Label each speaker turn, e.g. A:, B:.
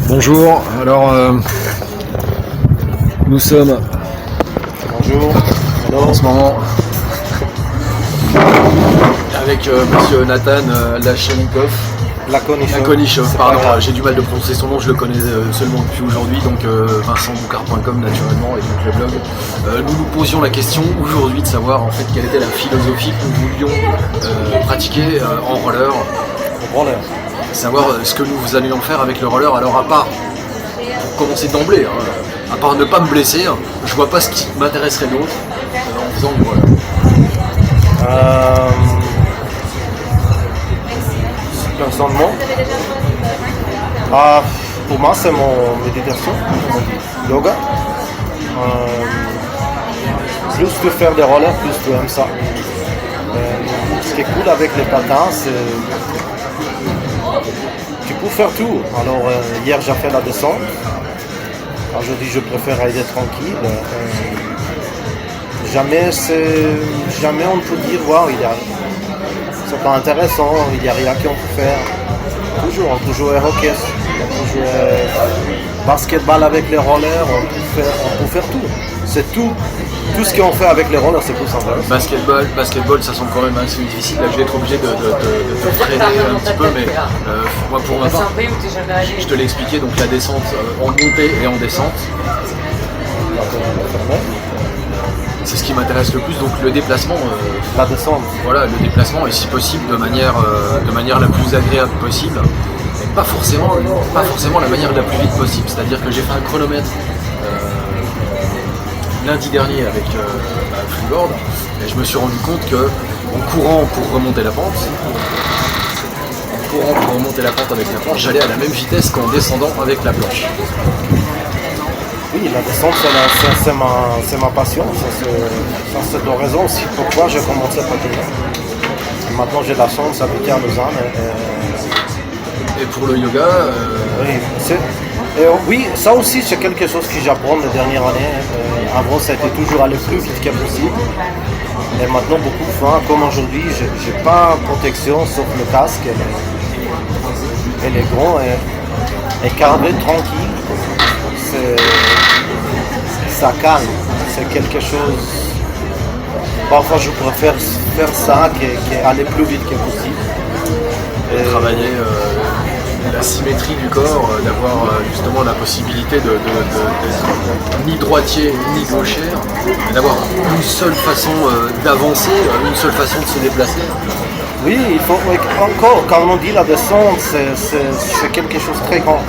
A: Bonjour, alors nous sommes en ce moment avec monsieur Nathan Lachonichov, pardon, j'ai du mal de prononcer son nom, je le connais seulement depuis aujourd'hui, donc vincentboucard.com naturellement et donc le blog. Nous nous posions la question aujourd'hui de savoir en fait quelle était la philosophie que nous voulions pratiquer en roller. Savoir ce que nous allions faire avec le roller. Alors à part, pour commencer d'emblée, à part ne pas me blesser, je vois pas ce qui m'intéresserait d'autre en faisant du roller.
B: Personnellement, pour moi c'est mon méditation, mon yoga. Plus que faire des rollers, plus que j'aime ça. Ce qui est cool avec les patins, c'est tu peux faire tout. Alors hier j'ai fait la descente. Aujourd'hui je préfère aller tranquille. Jamais on peut dire waouh, c'est pas intéressant, il n'y a rien qu'on peut faire. Toujours, on peut jouer hockey, on peut jouer basketball avec les rollers, on peut faire tout. C'est tout ce qu'on fait avec les rollers, c'est plus intéressant.
A: Basketball, ça semble quand même assez difficile. Là, je vais être obligé de freiner un petit peu, mais moi pour ma part, je te l'ai expliqué, donc la descente en montée et en descente. C'est ce qui m'intéresse le plus, donc le déplacement.
B: La descente.
A: Voilà, le déplacement, et si possible de manière la plus agréable possible, mais pas forcément la manière la plus vite possible. C'est-à-dire que j'ai fait un chronomètre lundi dernier avec Freeboard, et je me suis rendu compte que en courant pour remonter la pente avec la planche, j'allais à la même vitesse qu'en descendant avec la planche.
B: Oui, la descente, c'est ma passion. C'est la raison aussi pourquoi j'ai commencé à patiner. Maintenant, j'ai la chance d'habiter à Lausanne.
A: Et pour le yoga
B: oui, ça aussi, c'est quelque chose que j'apprends les dernières années. Avant, ça a été toujours aller plus vite que possible. Et maintenant, beaucoup font. Comme aujourd'hui, je n'ai pas de protection sauf le casque et les gants. Et carrer tranquille. Ça calme, c'est quelque chose. Parfois je préfère faire ça qu'aller plus vite que possible.
A: Et travailler la symétrie du corps, d'avoir justement la possibilité d'être ni droitier ni gaucher, mais d'avoir une seule façon d'avancer, une seule façon de se déplacer.
B: Oui, il faut encore, quand on dit la descente, c'est quelque chose de très grand.